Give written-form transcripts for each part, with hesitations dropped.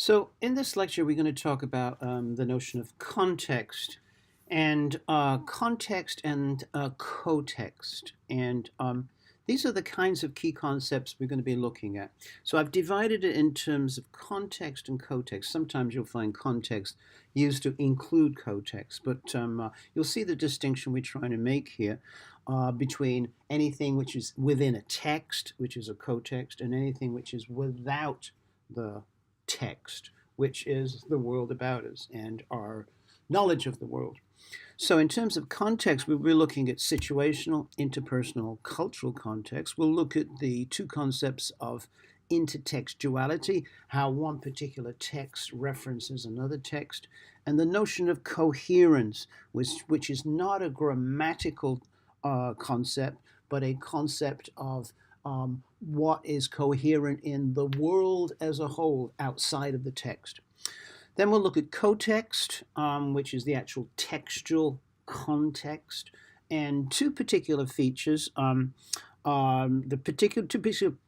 So in this lecture, we're going to talk about the notion of context and cotext. And these are the kinds of key concepts we're going to be looking at. So I've divided it in terms of context and cotext. Sometimes you'll find context used to include cotext, but you'll see the distinction we're trying to make here between anything which is within a text, which is a cotext, and anything which is without the text, which is the world about us and our knowledge of the world. So in terms of context, we'll be looking at situational, interpersonal, cultural context. We'll look at the two concepts of intertextuality, how one particular text references another text, and the notion of coherence, which is not a grammatical concept, but a concept of what is coherent in the world as a whole outside of the text. Then we'll look at cotext, which is the actual textual context, and two particular features. Two particular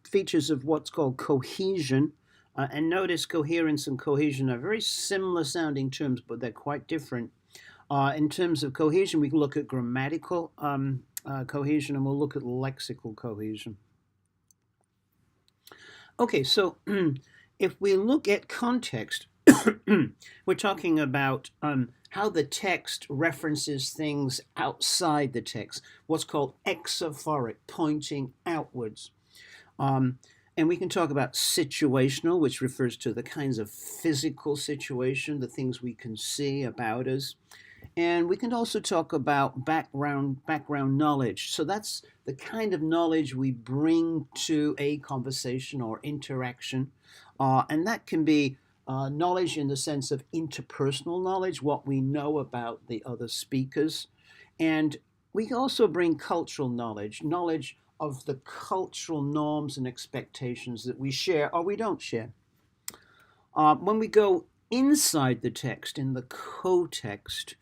features of what's called cohesion. And notice coherence and cohesion are very similar sounding terms, but they're quite different. In terms of cohesion, we can look at grammatical cohesion, and we'll look at lexical cohesion. Okay, so if we look at context, we're talking about how the text references things outside the text, what's called exophoric, pointing outwards. And we can talk about situational, which refers to the kinds of physical situation, the things we can see about us. And we can also talk about background knowledge. So that's the kind of knowledge we bring to a conversation or interaction. And that can be knowledge in the sense of interpersonal knowledge, what we know about the other speakers. And we can also bring cultural knowledge, knowledge of the cultural norms and expectations that we share or we don't share. When we go inside the text, in the cotext,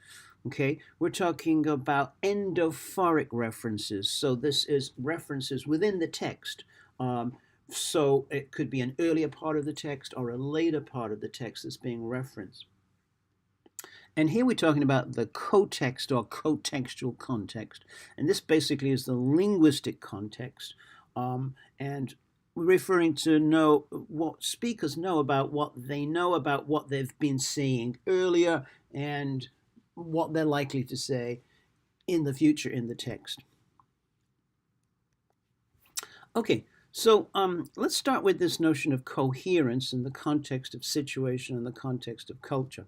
okay, we're talking about endophoric references. So this is references within the text. So it could be an earlier part of the text or a later part of the text that's being referenced. And here we're talking about the cotext or cotextual context. And this basically is the linguistic context. And we're referring to know what speakers know about what they know about what they've been seeing earlier and what they're likely to say in the future in the text. Okay, so let's start with this notion of coherence in the context of situation and the context of culture.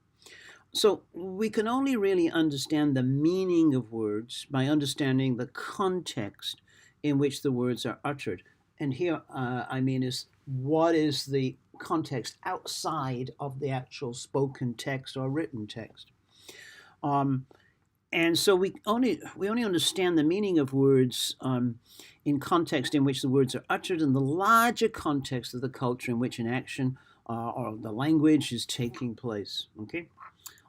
So we can only really understand the meaning of words by understanding the context in which the words are uttered. And here, I mean, is what is the context outside of the actual spoken text or written text. And so we only understand the meaning of words in context in which the words are uttered in the larger context of the culture in which an action or the language is taking place. Okay,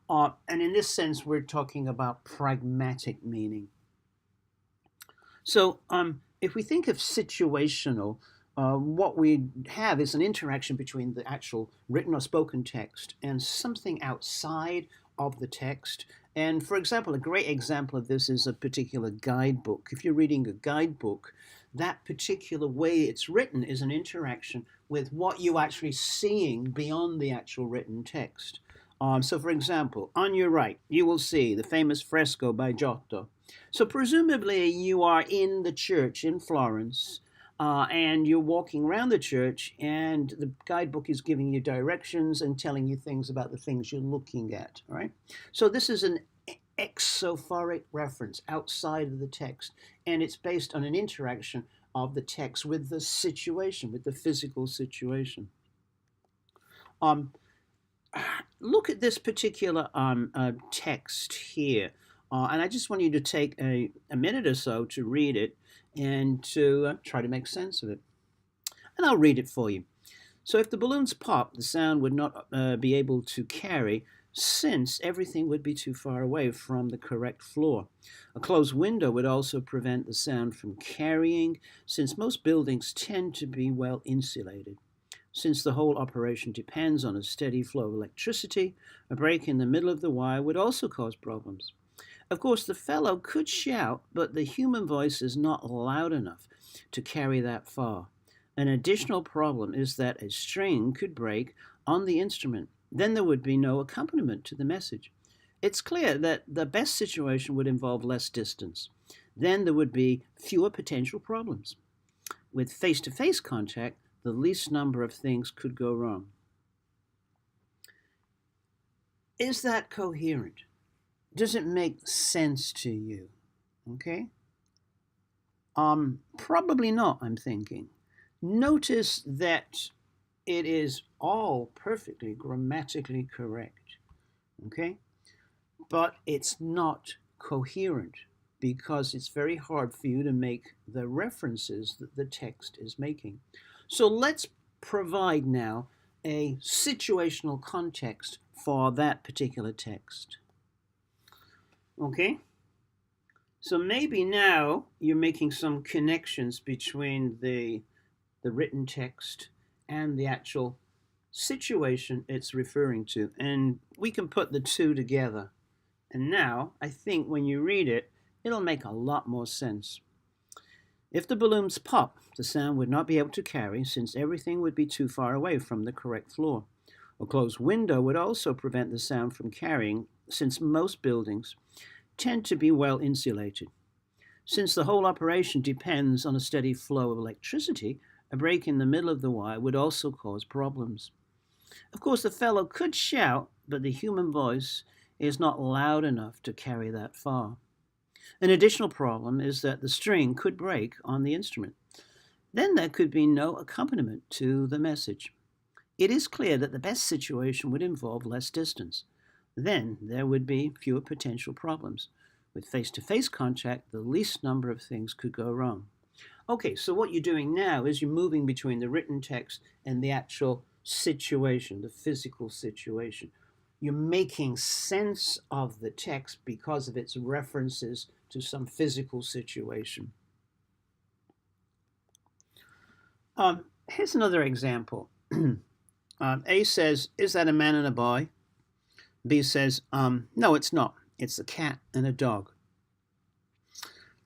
and in this sense, we're talking about pragmatic meaning. So if we think of situational, what we have is an interaction between the actual written or spoken text and something outside of the text. And for example, a great example of this is a particular guidebook. If you're reading a guidebook, that particular way it's written is an interaction with what you're actually seeing beyond the actual written text. So for example, on your right, you will see the famous fresco by Giotto. So presumably you are in the church in Florence, and you're walking around the church, and the guidebook is giving you directions and telling you things about the things you're looking at, right? So this is an exophoric reference outside of the text, and it's based on an interaction of the text with the situation, with the physical situation. Look at this particular text here, and I just want you to take a minute or so to read it and to try to make sense of it. And I'll read it for you. So if the balloons pop, the sound would not be able to carry, since everything would be too far away from the correct floor. A closed window would also prevent the sound from carrying, since most buildings tend to be well insulated. Since the whole operation depends on a steady flow of electricity, a break in the middle of the wire would also cause problems. Of course, the fellow could shout, but the human voice is not loud enough to carry that far. An additional problem is that a string could break on the instrument. Then there would be no accompaniment to the message. It's clear that the best situation would involve less distance. Then there would be fewer potential problems. With face-to-face contact, the least number of things could go wrong. Is that coherent? Does it make sense to you? Okay? Probably not, I'm thinking. Notice that it is all perfectly grammatically correct. Okay? But it's not coherent because it's very hard for you to make the references that the text is making. So let's provide now a situational context for that particular text. Okay? So maybe now you're making some connections between the written text and the actual situation it's referring to. And we can put the two together. And now, I think when you read it, it'll make a lot more sense. If the balloons pop, the sound would not be able to carry since everything would be too far away from the correct floor. A closed window would also prevent the sound from carrying since most buildings tend to be well insulated. Since the whole operation depends on a steady flow of electricity, a break in the middle of the wire would also cause problems. Of course, the fellow could shout, but the human voice is not loud enough to carry that far. An additional problem is that the string could break on the instrument. Then there could be no accompaniment to the message. It is clear that the best situation would involve less distance. Then there would be fewer potential problems. With face-to-face contact, the least number of things could go wrong. Okay, so what you're doing now is you're moving between the written text and the actual situation, the physical situation. You're making sense of the text because of its references to some physical situation. Here's another example. A says, is that a man and a boy? B says, no, it's not. It's a cat and a dog.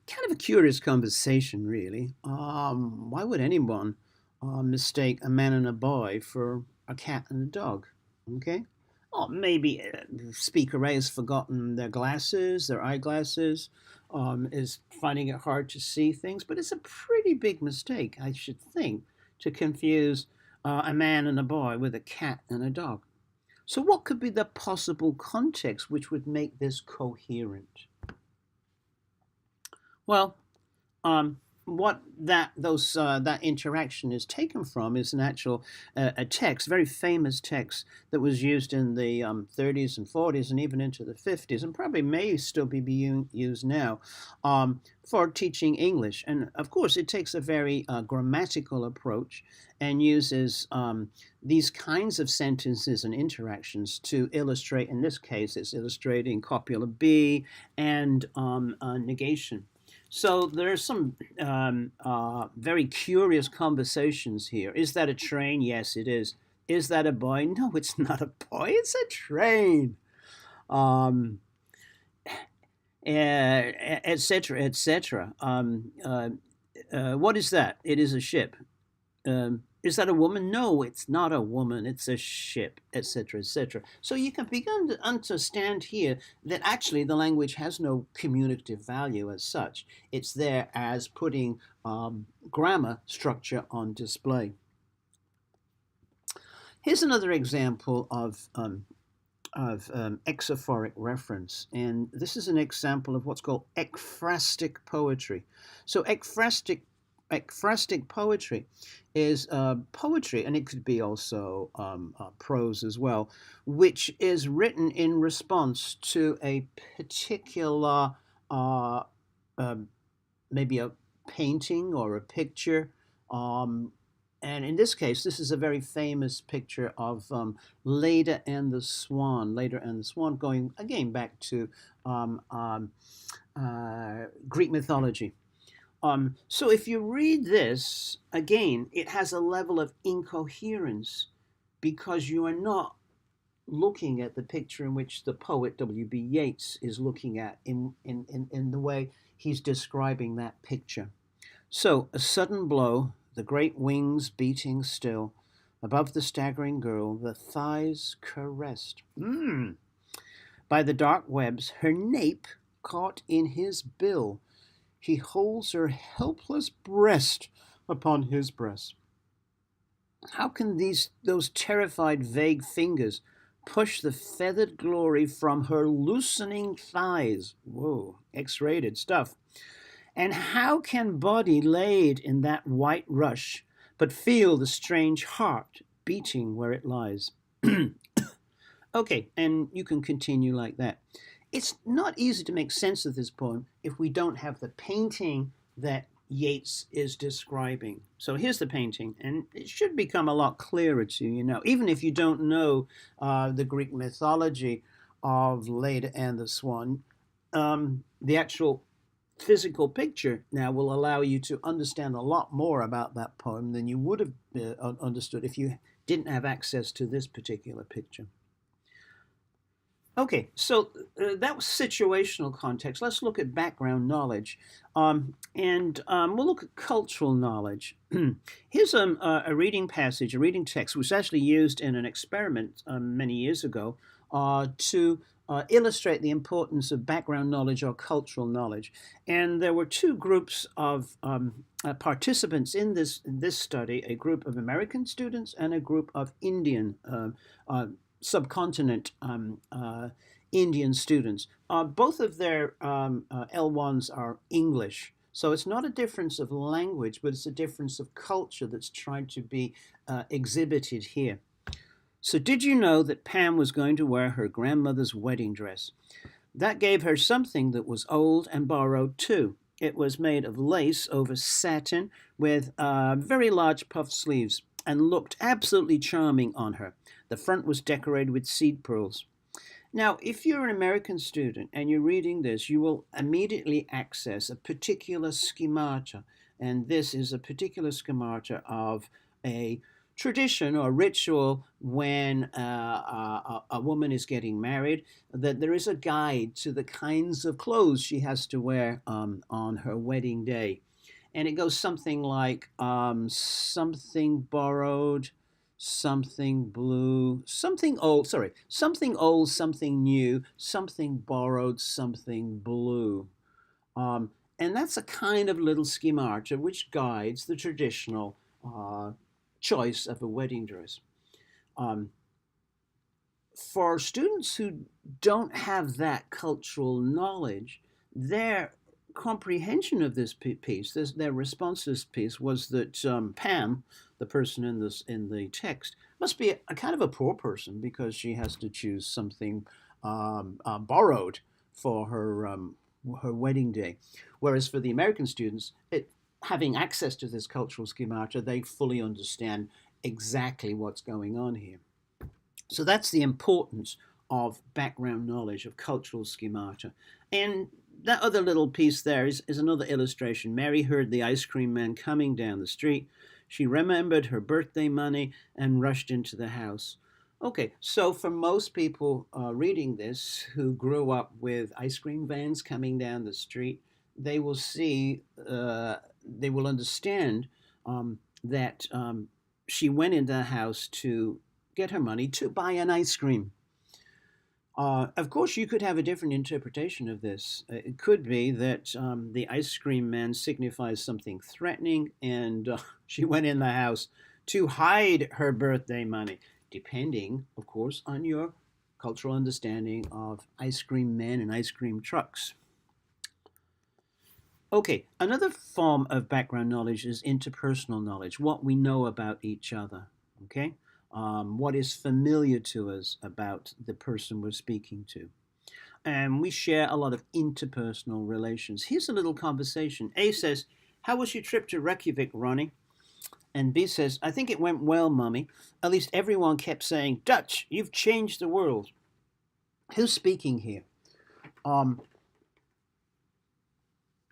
Kind of a curious conversation, really. Why would anyone mistake a man and a boy for a cat and a dog? Okay? Or maybe speaker A has forgotten their glasses, their eyeglasses, is finding it hard to see things. But it's a pretty big mistake, I should think, to confuse a man and a boy with a cat and a dog. So what could be the possible context which would make this coherent? Well, what that interaction is taken from is an actual a text, very famous text that was used in the 30s and 40s and even into the 50s, and probably may still be being used now for teaching English. And of course, it takes a very grammatical approach and uses these kinds of sentences and interactions to illustrate. In this case, it's illustrating copula B and negation. So there are some very curious conversations here. Is that a train? Yes, it is. Is that a boy? No, it's not a boy. It's a train. Etc., etc. What is that? It is a ship. Is that a woman? No, it's not a woman. It's a ship, etc., etc. So you can begin to understand here that actually the language has no communicative value as such. It's there as putting grammar structure on display. Here's another example of exaphoric reference, and this is an example of what's called ekphrastic poetry. So ekphrastic poetry is poetry, and it could be also prose as well, which is written in response to a particular, maybe a painting or a picture. And in this case, this is a very famous picture of Leda and the Swan. Leda and the Swan, going again back to Greek mythology. So if you read this, again, it has a level of incoherence because you are not looking at the picture in which the poet W.B. Yeats is looking at in the way he's describing that picture. So, a sudden blow, the great wings beating still, above the staggering girl, the thighs caressed. By the dark webs, her nape caught in his bill. He holds her helpless breast upon his breast. How can those terrified, vague fingers push the feathered glory from her loosening thighs? Whoa, X-rated stuff. And how can body laid in that white rush but feel the strange heart beating where it lies? Okay, and you can continue like that. It's not easy to make sense of this poem if we don't have the painting that Yeats is describing. So here's the painting, and it should become a lot clearer to you now, even if you don't know the Greek mythology of Leda and the Swan. The actual physical picture now will allow you to understand a lot more about that poem than you would have understood if you didn't have access to this particular picture. Okay, so that was situational context. Let's look at background knowledge, and we'll look at cultural knowledge. Here's a reading passage, a reading text, which was actually used in an experiment many years ago to illustrate the importance of background knowledge or cultural knowledge. And there were two groups of participants in this study, a group of American students and a group of Indian subcontinent Indian students. Both of their L1s are English. So it's not a difference of language, but it's a difference of culture that's trying to be exhibited here. So did you know that Pam was going to wear her grandmother's wedding dress? That gave her something that was old and borrowed too. It was made of lace over satin with very large puff sleeves and looked absolutely charming on her. The front was decorated with seed pearls. Now, if you're an American student and you're reading this, you will immediately access a particular schemata. And this is a particular schemata of a tradition or ritual when a woman is getting married, that there is a guide to the kinds of clothes she has to wear on her wedding day. And it goes something like something borrowed, something blue, something old, something new, something borrowed, something blue. And that's a kind of little schemata which guides the traditional choice of a wedding dress. For students who don't have that cultural knowledge, their comprehension of this piece, their response to this piece was that Pam, the person in the text, must be a kind of a poor person because she has to choose something borrowed for her wedding day. Whereas for the American students, having access to this cultural schemata, they fully understand exactly what's going on here. So that's the importance of background knowledge, of cultural schemata. And that other little piece there is another illustration. Mary heard the ice cream man coming down the street. She remembered her birthday money and rushed into the house. Okay, so for most people reading this who grew up with ice cream vans coming down the street, they will see, they will understand that she went into the house to get her money to buy an ice cream. Of course, you could have a different interpretation of this. It could be that the ice cream man signifies something threatening, and she went in the house to hide her birthday money, depending, of course, on your cultural understanding of ice cream men and ice cream trucks. Okay, another form of background knowledge is interpersonal knowledge, what we know about each other, okay? What is familiar to us about the person we're speaking to. And we share a lot of interpersonal relations. Here's a little conversation. A says, "How was your trip to Reykjavik, Ronnie?" And B says, "I think it went well, Mummy. At least everyone kept saying, 'Dutch, you've changed the world.'" Who's speaking here?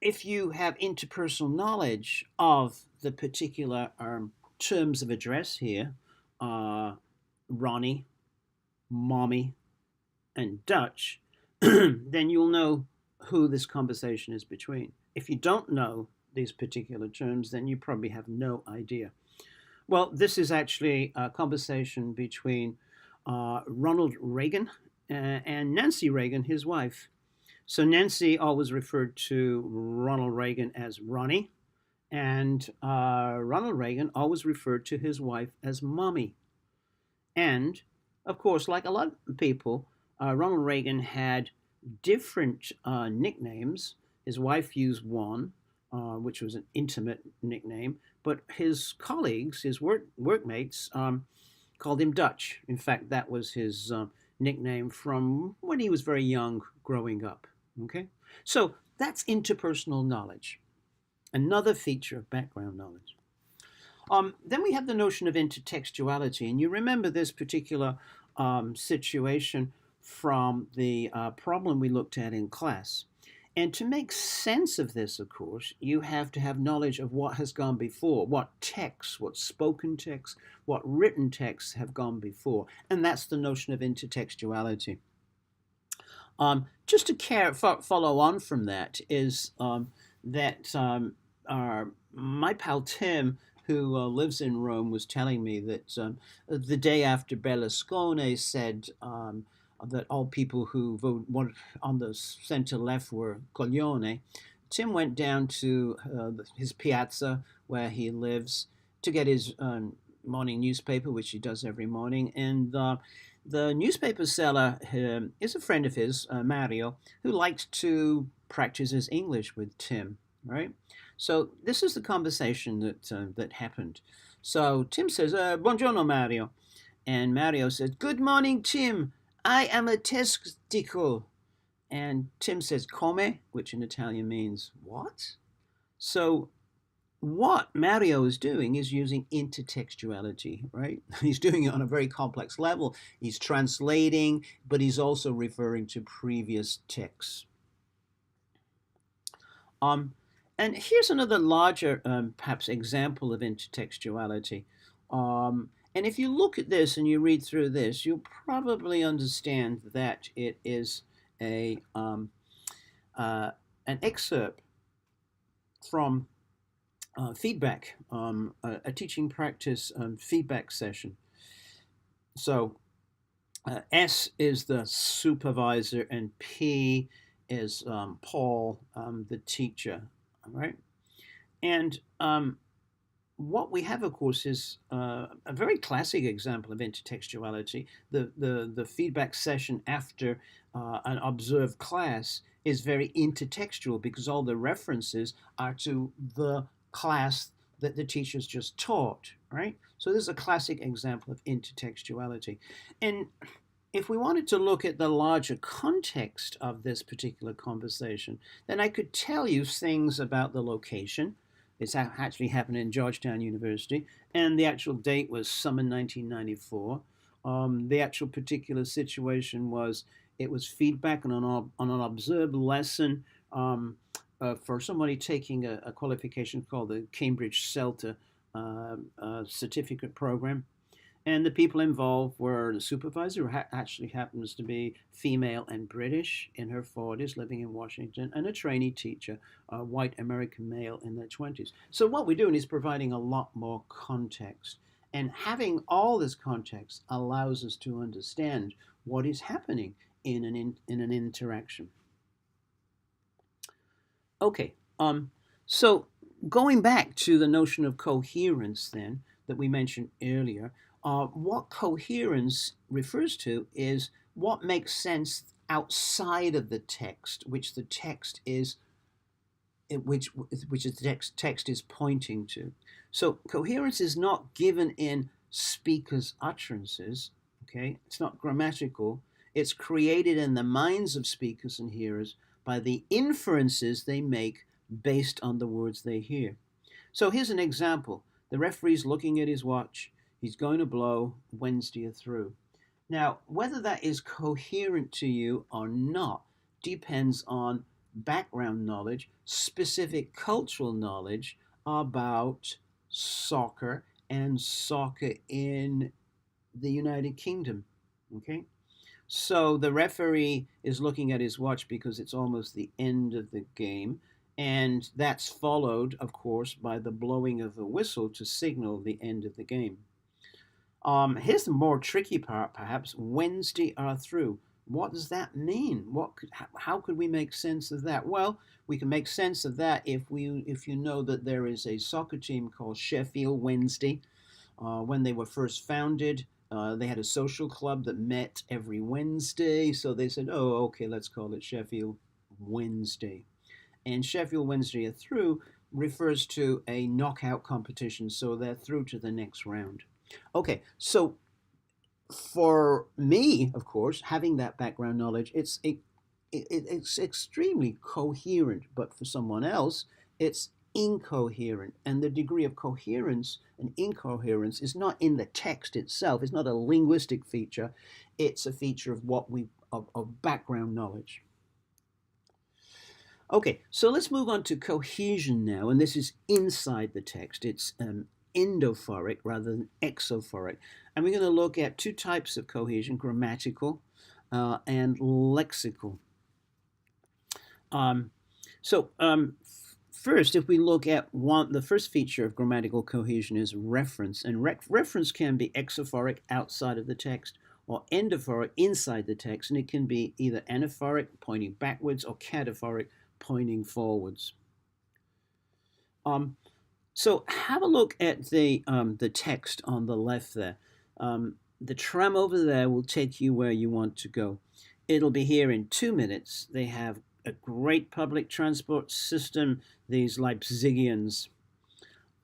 if you have interpersonal knowledge of the particular terms of address here, Ronnie, Mommy, and Dutch, then you'll know who this conversation is between. If you don't know these particular terms, then you probably have no idea. Well, this is actually a conversation between Ronald Reagan and Nancy Reagan, his wife. So Nancy always referred to Ronald Reagan as Ronnie, and Ronald Reagan always referred to his wife as Mommy. And of course, like a lot of people, Ronald Reagan had different nicknames. His wife used one, which was an intimate nickname, but his colleagues, his workmates, called him Dutch. In fact, that was his nickname from when he was very young growing up. Okay? So that's interpersonal knowledge, another feature of background knowledge. Then we have the notion of intertextuality, and you remember this particular situation from the problem we looked at in class. And to make sense of this, of course, you have to have knowledge of what has gone before, what texts, what spoken texts, what written texts have gone before. And that's the notion of intertextuality. Just to follow on from that is that my pal Tim, who lives in Rome, was telling me that the day after Berlusconi said that all people who vote on the center-left were coglione, Tim went down to his piazza where he lives to get his morning newspaper, which he does every morning, and the newspaper seller is a friend of his, Mario, who likes to practice his English with Tim, right? So this is the conversation that happened. So Tim says, "Buongiorno, Mario," and Mario says, "Good morning, Tim. I am a testicle." And Tim says, "Come," which in Italian means what? So what Mario is doing is using intertextuality, right? He's doing it on a very complex level. He's translating, but he's also referring to previous texts. And here's another larger, perhaps, example of intertextuality. And if you look at this and you read through this, you'll probably understand that it is an excerpt from feedback, a teaching practice feedback session. So S is the supervisor and P is Paul, the teacher, all right? And what we have, of course, is a very classic example of intertextuality. The feedback session after an observed class is very intertextual because all the references are to the class that the teacher's just taught, right? So this is a classic example of intertextuality. And if we wanted to look at the larger context of this particular conversation, then I could tell you things about the location. It's actually happened in Georgetown University, and the actual date was summer 1994. The actual particular situation was it was feedback on an observed lesson for somebody taking a qualification called the Cambridge CELTA certificate program. And the people involved were the supervisor, who actually happens to be female and British, in her 40s, living in Washington, and a trainee teacher, a white American male in their 20s. So what we're doing is providing a lot more context. And having all this context allows us to understand what is happening in an interaction. Okay, so going back to the notion of coherence then, that we mentioned earlier, what coherence refers to is what makes sense outside of the text, which the text is, which the text is pointing to. So coherence is not given in speakers' utterances. Okay, it's not grammatical. It's created in the minds of speakers and hearers by the inferences they make based on the words they hear. So here's an example. The referee's looking at his watch. He's going to blow. Wednesday are through. Now, whether that is coherent to you or not depends on background knowledge, specific cultural knowledge about soccer and soccer in the United Kingdom. Okay? So the referee is looking at his watch because it's almost the end of the game. And that's followed, of course, by the blowing of the whistle to signal the end of the game. Here's the more tricky part, perhaps. Wednesday are through. What does that mean? How could we make sense of that? Well, we can make sense of that if you know that there is a soccer team called Sheffield Wednesday. When they were first founded, they had a social club that met every Wednesday. So they said, "Oh, okay, let's call it Sheffield Wednesday." And Sheffield Wednesday are through refers to a knockout competition, so they're through to the next round. Okay, so for me, of course, having that background knowledge, it's extremely coherent, but for someone else, it's incoherent. And the degree of coherence and incoherence is not in the text itself. It's not a linguistic feature. It's a feature of of background knowledge. Okay, so let's move on to cohesion now, and this is inside the text. It's endophoric rather than exophoric. And we're going to look at two types of cohesion, grammatical and lexical. First, if we look at the first feature of grammatical cohesion is reference. And reference can be exophoric outside of the text or endophoric inside the text. And it can be either anaphoric, pointing backwards, or cataphoric, pointing forwards. So have a look at the text on the left there. The tram over there will take you where you want to go. It'll be here in 2 minutes. They have a great public transport system, these Leipzigians.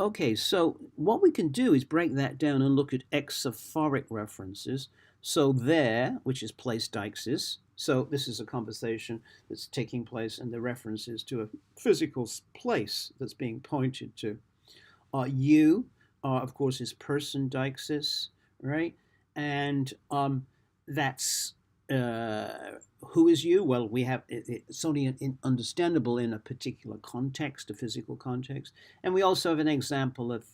Okay, so what we can do is break that down and look at exophoric references. So there, which is place deixis. So this is a conversation that's taking place and the reference is to a physical place that's being pointed to. You, of course, is person deixis, right? And that's who is you? Well, we have it's only understandable in a particular context, a physical context, and we also have an example of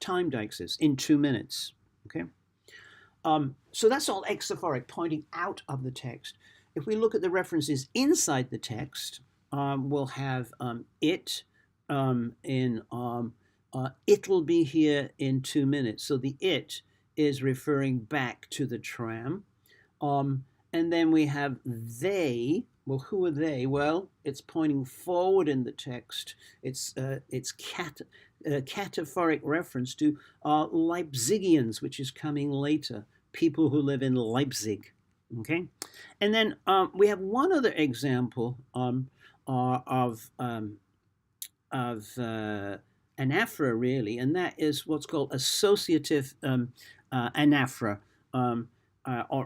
time deixis in 2 minutes. Okay, so that's all exophoric, pointing out of the text. If we look at the references inside the text, we'll have it in it'll be here in 2 minutes. So the it is referring back to the tram. And then we have they. Well, who are they? Well, it's pointing forward in the text. It's cataphoric reference to Leipzigians, which is coming later, people who live in Leipzig. Okay, and then we have one other example of anaphora, really, and that is what's called associative anaphora or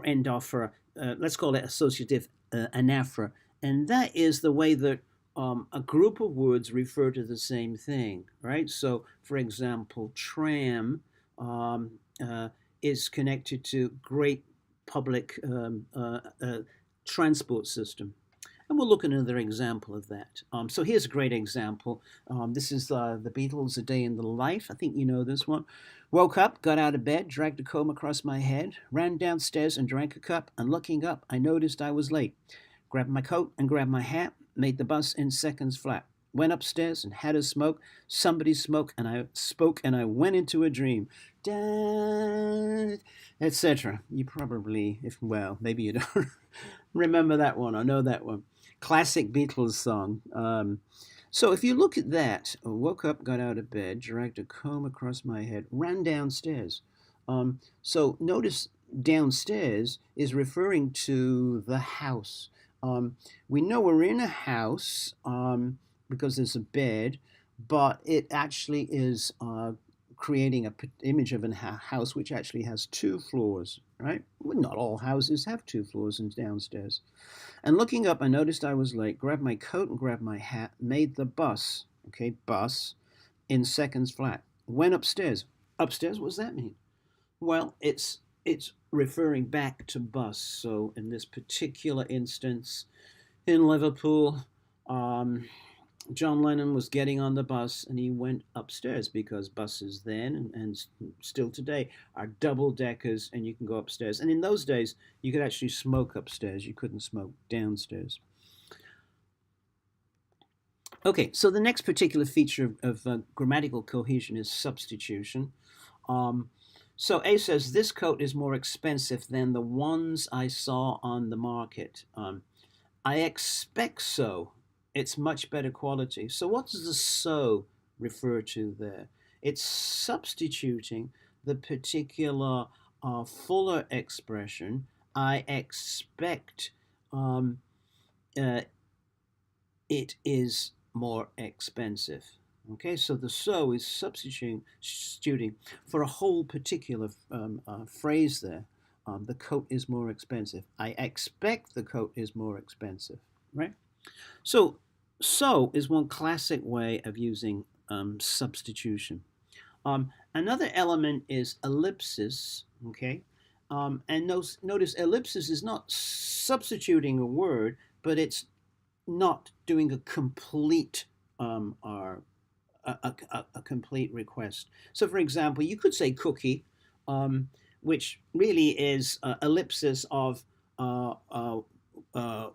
endophora. Let's call it associative anaphora, and that is the way that a group of words refer to the same thing, right? So, for example, tram is connected to great public transport system. And we'll look at another example of that. So here's a great example. This is the Beatles, A Day in the Life. I think you know this one. Woke up, got out of bed, dragged a comb across my head, ran downstairs and drank a cup, and looking up, I noticed I was late. Grabbed my coat and grabbed my hat, made the bus in seconds flat. Went upstairs and had a smoke. Somebody spoke and I went into a dream. Etc. You probably, maybe you don't remember that one or know that one. Classic Beatles song. So if you look at that, woke up, got out of bed, dragged a comb across my head, ran downstairs. So notice downstairs is referring to the house. We know we're in a house because there's a bed, but it actually is creating an image of a house which actually has 2 floors, right? Well, not all houses have 2 floors and downstairs. And looking up, I noticed I was late, grabbed my coat and grabbed my hat, made the bus, bus, in seconds flat. Went upstairs. Upstairs, what does that mean? Well, it's referring back to bus. So in this particular instance, in Liverpool, Um, John Lennon was getting on the bus and he went upstairs because buses then and still today are double deckers and you can go upstairs. And in those days, you could actually smoke upstairs, you couldn't smoke downstairs. Okay, so the next particular feature of grammatical cohesion is substitution. Um, so A says, this coat is more expensive than the ones I saw on the market. I expect so. It's much better quality. So what does the so refer to there? It's substituting the particular fuller expression, I expect um, uh, it is more expensive. Okay, so the so is substituting for a whole particular phrase there. The coat is more expensive. I expect the coat is more expensive, right? So is one classic way of using substitution. Another element is ellipsis, okay? And notice ellipsis is not substituting a word, but it's not doing a complete or a complete request. So, for example, you could say cookie, which really is ellipsis of uh, uh, uh,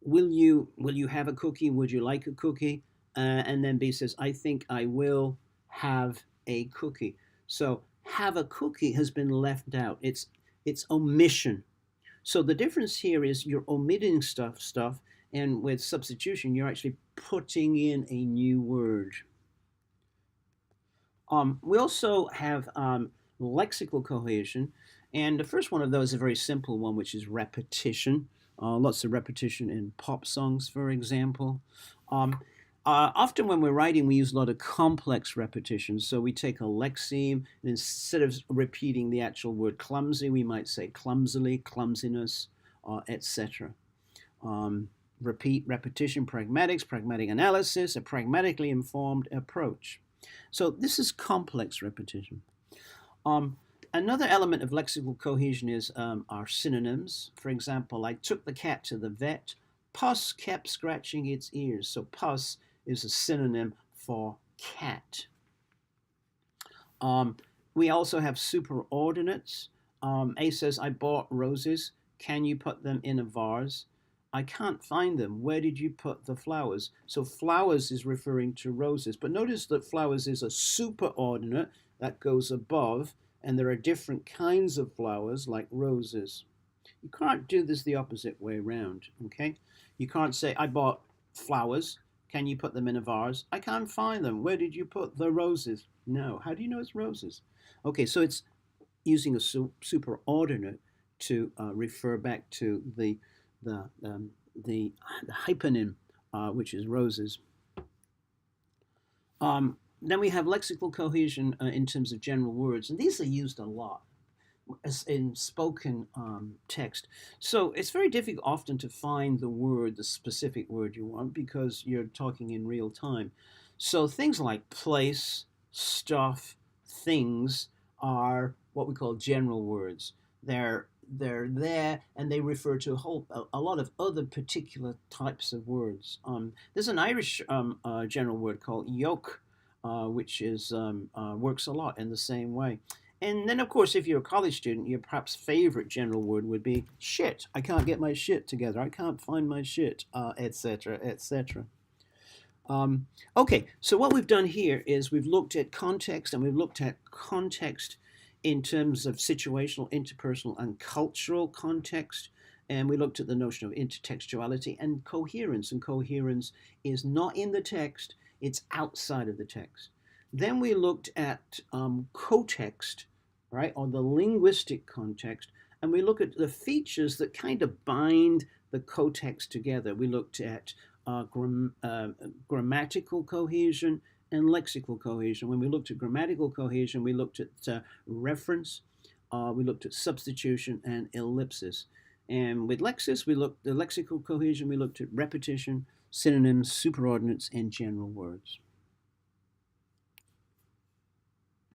will you have a cookie? Would you like a cookie? And then B says, I think I will have a cookie. So have a cookie has been left out. It's omission. So the difference here is you're omitting stuff, and with substitution, you're actually putting in a new word. We also have lexical cohesion, and the first one of those is a very simple one, which is repetition. Lots of repetition in pop songs, for example. Often when we're writing, we use a lot of complex repetitions. So we take a lexeme, and instead of repeating the actual word clumsy, we might say clumsily, clumsiness, etc. Repetition, pragmatics, pragmatic analysis, a pragmatically informed approach. So this is complex repetition. Another element of lexical cohesion is our synonyms. For example, I took the cat to the vet. Puss kept scratching its ears. So puss is a synonym for cat. We also have superordinates. A says, I bought roses. Can you put them in a vase? I can't find them. Where did you put the flowers? So flowers is referring to roses. But notice that flowers is a superordinate that goes above, and there are different kinds of flowers like roses. You can't do this the opposite way around, okay? You can't say, I bought flowers. Can you put them in a vase? I can't find them. Where did you put the roses? No. How do you know it's roses? Okay, so it's using a superordinate to refer back to the hyponym, which is roses. Then we have lexical cohesion in terms of general words, and these are used a lot in spoken text. So it's very difficult often to find the specific word you want, because you're talking in real time. So things like place, stuff, things are what we call general words. They're there and they refer to a lot of other particular types of words. There's an Irish general word called yoke, which is works a lot in the same way. And then, of course, if you're a college student, your perhaps favorite general word would be shit. I can't get my shit together. I can't find my shit, etc., etc. Okay, so what we've done here is we've looked at context, and we've looked at context in terms of situational, interpersonal, and cultural context. And we looked at the notion of intertextuality and coherence. And coherence is not in the text, it's outside of the text. Then we looked at cotext, right, or the linguistic context, and we look at the features that kind of bind the cotext together. We looked at grammatical cohesion and lexical cohesion. When we looked at grammatical cohesion, we looked at reference, we looked at substitution and ellipsis. And with Lexis, we looked at lexical cohesion, we looked at repetition, synonyms, superordinates, and general words.